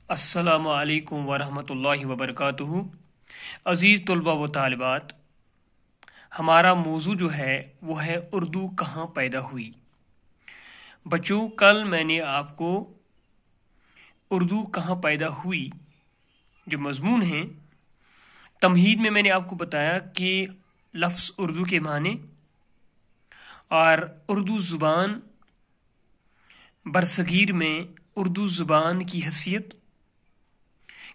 السلام علیکم ورحمۃ اللہ وبرکاتہ۔ عزیز طلبہ و طالبات، ہمارا موضوع جو ہے وہ ہے اردو کہاں پیدا ہوئی۔ بچوں، کل میں نے آپ کو اردو کہاں پیدا ہوئی جو مضمون ہیں، تمہید میں نے آپ کو بتایا کہ لفظ اردو کے معنی اور اردو زبان برصغیر میں اردو زبان کی حیثیت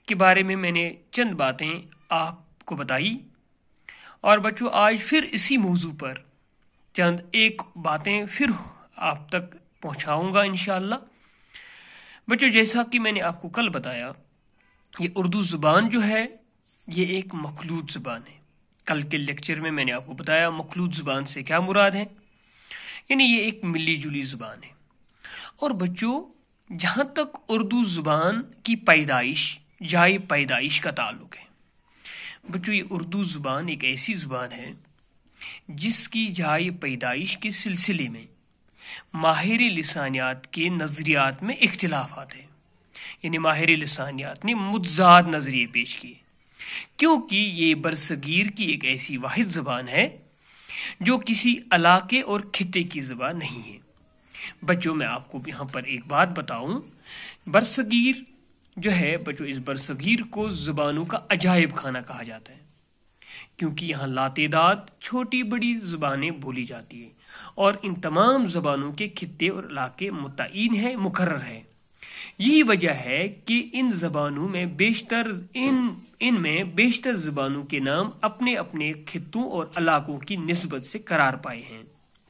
کے بارے میں نے چند باتیں آپ کو بتائی، اور بچوں آج پھر اسی موضوع پر چند ایک باتیں پھر آپ تک پہنچاؤں گا انشاءاللہ۔ بچوں، جیسا کہ میں نے آپ کو کل بتایا، یہ اردو زبان جو ہے یہ ایک مخلوط زبان ہے۔ کل کے لیکچر میں نے آپ کو بتایا مخلوط زبان سے کیا مراد ہے، یعنی یہ ایک ملی جلی زبان ہے۔ اور بچوں، جہاں تک اردو زبان کی پیدائش، جائے پیدائش کا تعلق ہے، بچوں یہ اردو زبان ایک ایسی زبان ہے جس کی جائے پیدائش کے سلسلے میں ماہر لسانیات کے نظریات میں اختلافات ہیں، یعنی ماہر لسانیات نے متضاد نظریے پیش کیے، کیونکہ یہ برصغیر کی ایک ایسی واحد زبان ہے جو کسی علاقے اور خطے کی زبان نہیں ہے۔ بچوں، میں آپ کو یہاں پر ایک بات بتاؤں، برصغیر جو ہے بچوں، اس برصغیر کو زبانوں کا عجائب خانہ کہا جاتا ہے، کیونکہ یہاں لاتعداد چھوٹی بڑی زبانیں بولی جاتی ہیں، اور ان تمام زبانوں کے خطے اور علاقے متعین ہیں، مقرر ہیں۔ یہی وجہ ہے کہ ان زبانوں میں بیشتر زبانوں کے نام اپنے اپنے خطوں اور علاقوں کی نسبت سے قرار پائے ہیں،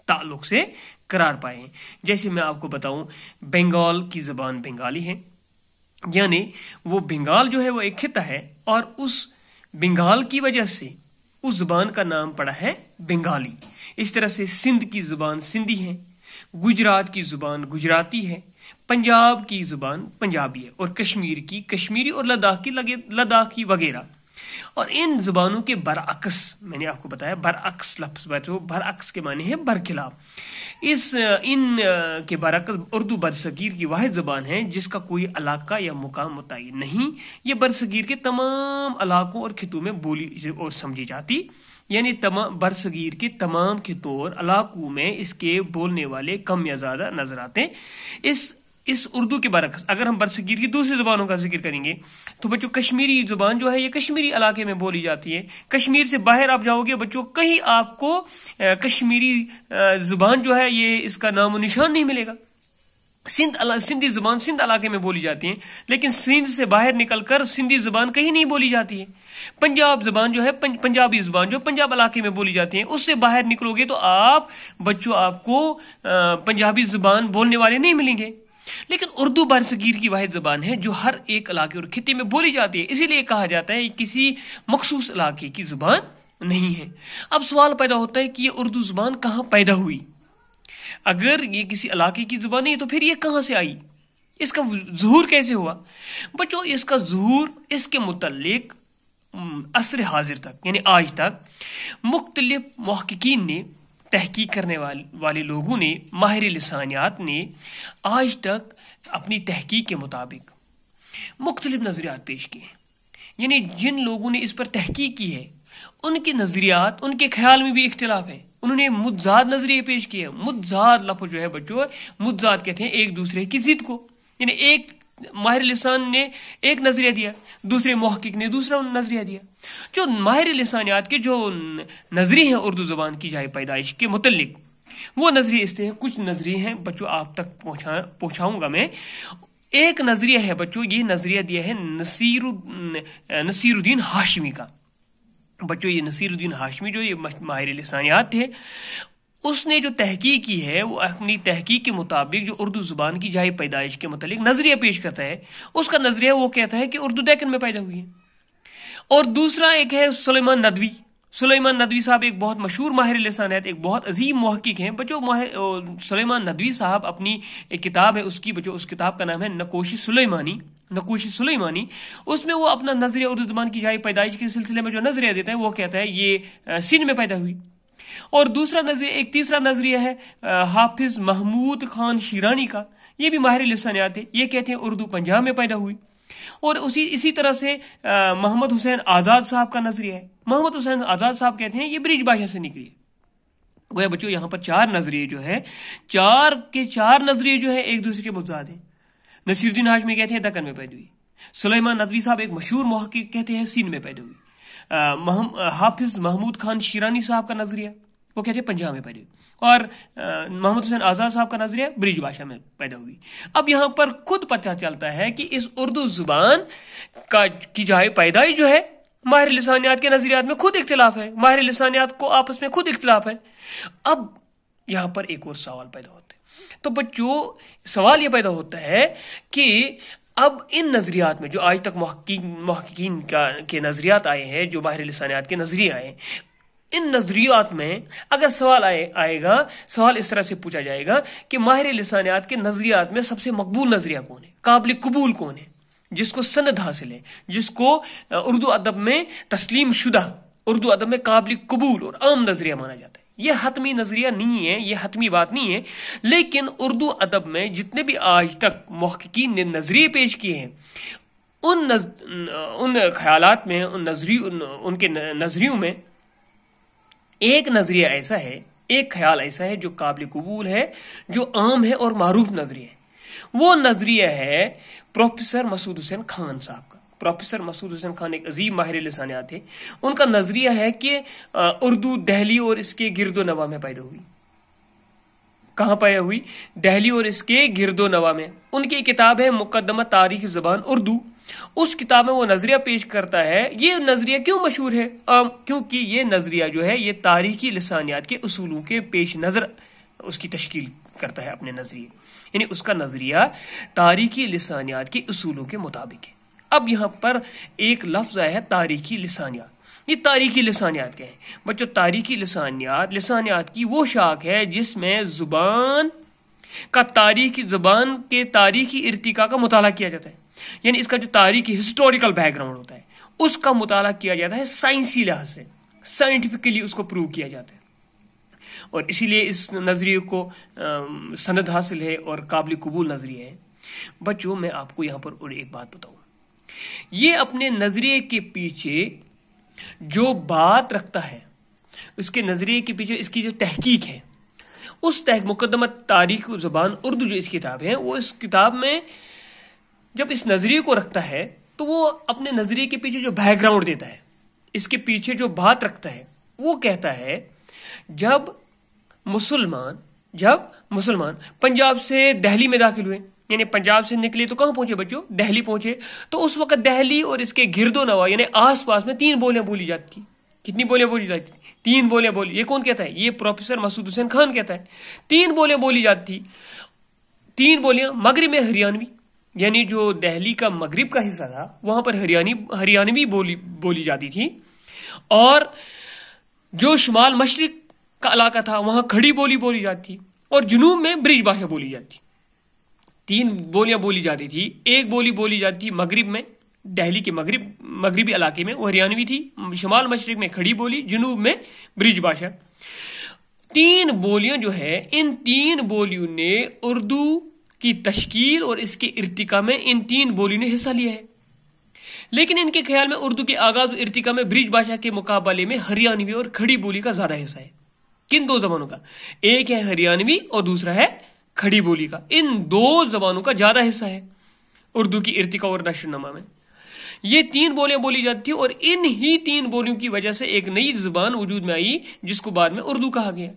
تعلق سے قرار پائے ہیں۔ جیسے میں آپ کو بتاؤں، بنگال کی زبان بنگالی ہے، یعنی وہ بنگال جو ہے وہ ایک خطہ ہے، اور اس بنگال کی وجہ سے اس زبان کا نام پڑا ہے بنگالی۔ اس طرح سے سندھ کی زبان سندھی ہے، گجرات کی زبان گجراتی ہے، پنجاب کی زبان پنجابی ہے، اور کشمیر کی کشمیری، اور لداخی وغیرہ۔ اور ان زبانوں کے برعکس، میں نے آپ کو بتایا برعکس لفظ، برعکس کے معنی ہے برخلاف، ان کے برعکس اردو برصغیر کی واحد زبان ہے جس کا کوئی علاقہ یا مقام متعین نہیں۔ یہ برصغیر کے تمام علاقوں اور خطوں میں بولی اور سمجھی جاتی، یعنی برصغیر کے تمام خطوں اور علاقوں میں اس کے بولنے والے کم یا زیادہ نظر آتے ہیں۔ اس اردو کے برعکس اگر ہم برصغیر کی دوسری زبانوں کا ذکر کریں گے تو بچوں، کشمیری زبان جو ہے یہ کشمیری علاقے میں بولی جاتی ہے۔ کشمیر سے باہر آپ جاؤ گے بچوں، کہیں آپ کو کشمیری زبان جو ہے یہ اس کا نام و نشان نہیں ملے گا۔ سندھی زبان سندھ علاقے میں بولی جاتی ہے، لیکن سندھ سے باہر نکل کر سندھی زبان کہیں نہیں بولی جاتی ہے۔ پنجاب زبان جو ہے، پنجابی زبان جو پنجاب علاقے میں بولی جاتی ہے، اس سے باہر نکلو گے تو آپ کو پنجابی زبان بولنے والے نہیں ملیں گے۔ لیکن اردو برصغیر کی واحد زبان ہے جو ہر ایک علاقے اور خطے میں بولی جاتی ہے، اسی لیے کہا جاتا ہے یہ کسی مخصوص علاقے کی زبان نہیں ہے۔ اب سوال پیدا ہوتا ہے کہ یہ اردو زبان کہاں پیدا ہوئی؟ اگر یہ کسی علاقے کی زبان نہیں تو پھر یہ کہاں سے آئی؟ اس کا ظہور کیسے ہوا؟ بچوں، اس کا ظہور اس کے متعلق عصر حاضر تک، یعنی آج تک مختلف محققین نے، تحقیق کرنے والے لوگوں نے، ماہر لسانیات نے آج تک اپنی تحقیق کے مطابق مختلف نظریات پیش کیے ہیں۔ یعنی جن لوگوں نے اس پر تحقیق کی ہے ان کے نظریات، ان کے خیال میں بھی اختلاف ہے، انہوں نے متضاد نظریے پیش کیے ہیں۔ متضاد لفظ جو ہے بچوں، متضاد کہتے ہیں ایک دوسرے کی ضد کو، یعنی ایک ماہر لسان نے ایک نظریہ دیا، دوسرے محقق نے دوسرا نظریہ دیا۔ جو ماہر لسانیات کے جو نظریے ہیں اردو زبان کی جائے پیدائش کے متعلق، وہ نظریے اس طرح کچھ نظریے ہیں بچوں، آپ تک پہنچاؤں گا میں۔ ایک نظریہ ہے بچوں، یہ نظریہ دیا ہے نصیر الدین ہاشمی کا۔ بچوں، یہ نصیر الدین ہاشمی جو یہ ماہر لسانیات تھے، اس نے جو تحقیق کی ہے وہ اپنی تحقیق کے مطابق جو اردو زبان کی جائے پیدائش کے متعلق نظریہ پیش کرتا ہے، اس کا نظریہ وہ کہتا ہے کہ اردو دکن میں پیدا ہوئی ہے۔ اور دوسرا ایک ہے سلیمان ندوی۔ سلیمان ندوی صاحب ایک بہت مشہور ماہر لسانیات، ایک بہت عظیم محقق ہیں بچوں۔ سلیمان ندوی صاحب اپنی ایک کتاب ہے اس کتاب کا نام ہے نقوش سلیمانی۔ اس میں وہ اپنا نظریہ اردو زبان کی جائے پیدائش کے سلسلے میں جو نظریہ دیتا ہے وہ کہتا ہے یہ سندھ میں پیدا ہوئی۔ اور ایک تیسرا نظریہ ہے حافظ محمود خان شیرانی کا، یہ بھی ماہر لسانیات ہے، یہ کہتے ہیں اردو پنجاب میں پیدا ہوئی۔ اور اسی طرح سے محمد حسین آزاد صاحب کا نظریہ ہے. محمد حسین آزاد صاحب کہتے ہیں یہ برج بھاشا سے نکلی ہے. گویا بچوں یہاں پر چار نظریے جو ہے ایک دوسرے کے متضاد ہیں. نصیر الدین ہاشمی کہتے ہیں دکن میں پیدا ہوئی. سلیمان ندوی صاحب ایک مشہور محقق کہتے ہیں سندھ میں پیدا ہوئی. حافظ محمود خان شیرانی صاحب کا نظریہ وہ کہتے ہیں پنجاب میں پیدا ہوئی. اور محمد حسین آزاد صاحب کا نظریہ برج بھاشا میں پیدا ہوئی. اب یہاں پر خود پتہ چلتا ہے کہ اس اردو زبان کی جائے پیدائش جو ہے ماہر لسانیات کے نظریات میں خود اختلاف ہے. ماہر لسانیات کو آپس میں خود اختلاف ہے. اب یہاں پر ایک اور سوال پیدا ہوتا ہے. تو بچوں سوال یہ پیدا ہوتا ہے کہ اب ان نظریات میں جو آج تک محققین کے نظریات آئے ہیں، جو ماہر لسانیات کے نظریے آئے، ان نظریات میں اگر سوال آئے گا، سوال اس طرح سے پوچھا جائے گا کہ ماہر لسانیات کے نظریات میں سب سے مقبول نظریہ کون ہے، قابل قبول کون ہے، جس کو سند حاصل ہے، جس کو اردو ادب میں تسلیم شدہ، اردو ادب میں قابل قبول اور عام نظریہ مانا جاتا ہے. یہ حتمی نظریہ نہیں ہے، یہ حتمی بات نہیں ہے، لیکن اردو ادب میں جتنے بھی آج تک محققین نے نظریے پیش کیے ہیں، ان خیالات میں، ان کے نظریوں میں ایک نظریہ ایسا ہے، ایک خیال ایسا ہے جو قابل قبول ہے، جو عام ہے اور معروف نظریہ ہے. وہ نظریہ ہے پروفیسر مسعود حسین خان صاحب کا. پروفیسر مسعود حسین خان ایک عظیم ماہر لسانیات تھے. ان کا نظریہ ہے کہ اردو دہلی اور اس کے گرد و نواح میں پیدا ہوئی. کہاں پیدا ہوئی؟ دہلی اور اس کے گرد و نواح میں. ان کی کتاب ہے مقدمہ تاریخ زبان اردو. اس کتاب میں وہ نظریہ پیش کرتا ہے. یہ نظریہ کیوں مشہور ہے؟ کیونکہ یہ نظریہ جو ہے یہ تاریخی لسانیات کے اصولوں کے پیش نظر اس کی تشکیل کرتا ہے اپنے نظریے. یعنی اس کا نظریہ تاریخی لسانیات کے اصولوں کے مطابق ہے. اب یہاں پر ایک لفظ آیا ہے تاریخی لسانیات. یہ تاریخی لسانیات کیا ہے بچوں؟ تاریخی لسانیات کی وہ شاخ ہے جس میں زبان کے تاریخی ارتقاء کا مطالعہ کیا جاتا ہے. یعنی اس کا جو تاریخی ہسٹوریکل بیک گراؤنڈ ہوتا ہے اس کا مطالعہ کیا جاتا ہے سائنسی لحاظ سے، سائنٹیفکلی اس کو پروو کیا جاتا ہے. اور اسی لیے اس نظریے کو سند حاصل ہے اور قابل قبول نظریہ ہے. بچوں میں آپ کو یہاں پر اور ایک بات بتاؤں. یہ اپنے نظریے کے پیچھے جو بات رکھتا ہے، اس کے نظریے کے پیچھے اس کی جو تحقیق ہے، اس مقدمہ تاریخ زبان اردو جو اس کتاب ہے، وہ اس کتاب میں جب اس نظریے کو رکھتا ہے تو وہ اپنے نظریے کے پیچھے جو بیک گراؤنڈ دیتا ہے، اس کے پیچھے جو بات رکھتا ہے، وہ کہتا ہے جب مسلمان پنجاب سے دہلی میں داخل ہوئے، یعنی پنجاب سے نکلے تو کہاں پہنچے بچوں؟ دہلی پہنچے. تو اس وقت دہلی اور اس کے گرد و نواح یعنی آس پاس میں 3 بولیاں بولی جاتی تھی. کتنی بولیاں بولی جاتی تھی؟ 3 بولیاں بولی. یہ کون کہتا ہے؟ یہ پروفیسر مسعود حسین خان کہتا ہے. 3 بولیاں بولی جاتی تھی. 3 بولیاں مغرب میں ہریانوی، یعنی جو دہلی کا مغرب کا حصہ تھا وہاں پر ہریانوی بولی جاتی تھی. اور جو شمال مشرق کا علاقہ تھا وہاں کھڑی بولی جاتی تھی. اور جنوب میں برج بھاشا بولی جاتی. 3 بولیاں بولی جاتی تھی. ایک بولی بولی جاتی تھی مغرب میں، دہلی کے مغربی علاقے میں، وہ ہریانوی تھی. شمال مشرق میں کھڑی بولی، جنوب میں برج بھاشا. 3 بولیاں جو ہے، ان 3 بولیوں نے اردو کی تشکیل اور اس کے ارتقاء میں ان 3 بولیوں نے حصہ لیا ہے. لیکن ان کے خیال میں اردو کے آغاز و ارتقاء میں برج بھاشا کے مقابلے میں ہریانوی اور کھڑی بولی کا زیادہ حصہ ہے. کن 2 زبانوں کا؟ ایک ہے ہریانوی اور دوسرا ہے کھڑی بولی کا. ان 2 زبانوں کا زیادہ حصہ ہے اردو کی ارتقاء اور نشو و نما میں. یہ 3 بولیاں بولی جاتی تھی اور ان ہی 3 بولیوں کی وجہ سے ایک نئی زبان وجود میں آئی جس کو بعد میں اردو کہا گیا.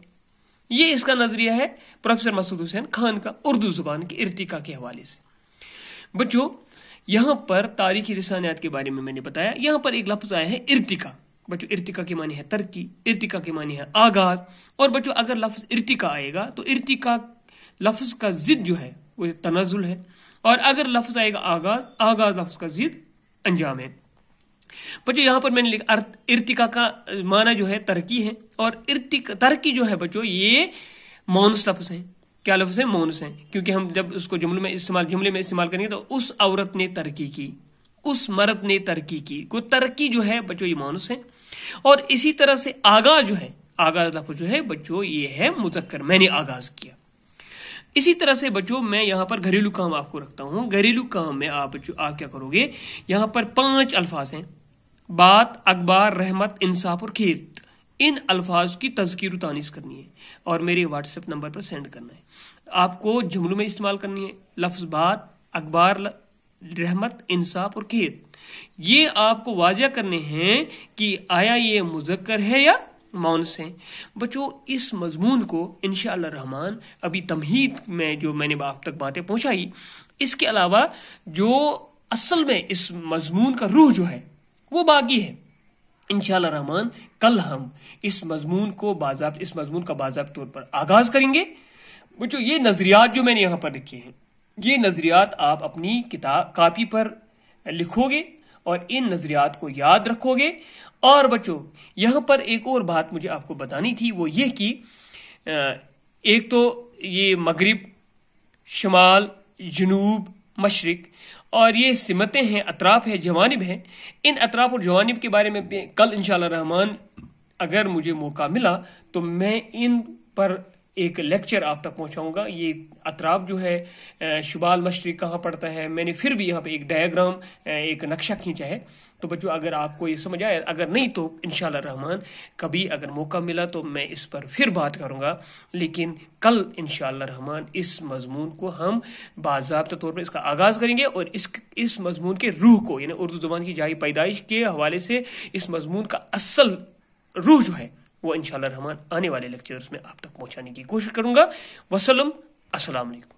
یہ اس کا نظریہ ہے پروفیسر مسعود حسین خان کا اردو زبان کے ارتقاء کے حوالے سے. بچوں یہاں پر تاریخی لسانیات کے بارے میں نے بتایا. یہاں پر ایک لفظ آیا ہے ارتقاء. بچوں ارتقاء کے معنی ہے ترقی، ارتقاء کے معنی ہے آغاز. اور بچوں اگر لفظ ارتقاء آئے گا تو ارتقاء لفظ کا ضد جو ہے وہ تنزل ہے، اور اگر لفظ آئے گا آغاز لفظ کا ضد انجام ہے. بچوں یہاں پر میں نے لکھا ارتقاء کا معنی جو ہے ترقی ہے، اور ترقی جو ہے بچوں یہ مونس لفظ ہے. کیا لفظ ہے؟ مونس ہے. کیونکہ ہم جب اس کو جملے میں استعمال کریں گے تو اس عورت نے ترقی کی، اس مرد نے ترقی کی. کو ترقی جو ہے بچوں یہ مونس ہے. اور اسی طرح سے آغاز جو ہے، آغاز لفظ جو ہے بچوں یہ ہے مذکر، میں نے آغاز کیا. اسی طرح سے بچوں میں یہاں پر گھریلو کام آپ کو رکھتا ہوں. گھریلو کام میں آپ کیا کرو گے؟ یہاں پر 5 الفاظ ہیں: بات، اخبار، رحمت، انصاف اور کھیت. ان الفاظ کی تذکیر و تانیث کرنی ہے اور میرے واٹس ایپ نمبر پر سینڈ کرنا ہے. آپ کو جملوں میں استعمال کرنی ہے. لفظ بات، اخبار، رحمت، انصاف اور کھیت، یہ آپ کو واضح کرنے ہیں کہ آیا یہ مذکر ہے یا مؤنث ہیں. بچوں اس مضمون کو انشاءاللہ الرحمن ابھی تمہید میں جو میں نے آپ تک باتیں پہنچائی، اس کے علاوہ جو اصل میں اس مضمون کا روح جو ہے وہ باقی ہے. انشاءاللہ الرحمن کل ہم اس مضمون کا باضابطہ طور پر آغاز کریں گے. بچوں یہ نظریات جو میں نے یہاں پر لکھے ہیں، یہ نظریات آپ اپنی کاپی پر لکھو گے اور ان نظریات کو یاد رکھو گے. اور بچوں یہاں پر ایک اور بات مجھے آپ کو بتانی تھی، وہ یہ کہ ایک تو یہ مغرب، شمال، جنوب، مشرق، اور یہ سمتیں ہیں، اطراف ہیں، جوانب ہیں. ان اطراف اور جوانب کے بارے میں کل انشاءاللہ الرحمن اگر مجھے موقع ملا تو میں ان پر ایک لیکچر آپ تک پہنچاؤں گا. یہ اطراف جو ہے شمال مشرق کہاں پڑتا ہے، میں نے پھر بھی یہاں پہ ایک ڈائیگرام، ایک نقشہ کھینچا ہے. تو بچوں اگر آپ کو یہ سمجھ آئے، اگر نہیں تو انشاءاللہ الرحمن کبھی اگر موقع ملا تو میں اس پر پھر بات کروں گا. لیکن کل انشاءاللہ الرحمن اس مضمون کو ہم باضابطہ طور پر اس کا آغاز کریں گے اور اس مضمون کے روح کو، یعنی اردو زبان کی جائے پیدائش کے حوالے سے اس مضمون کا اصل روح جو ہے وہ انشاءاللہ الرحمن آنے والے لیکچرز میں آپ تک پہنچانے کی کوشش کروں گا. وسلم، السلام علیکم.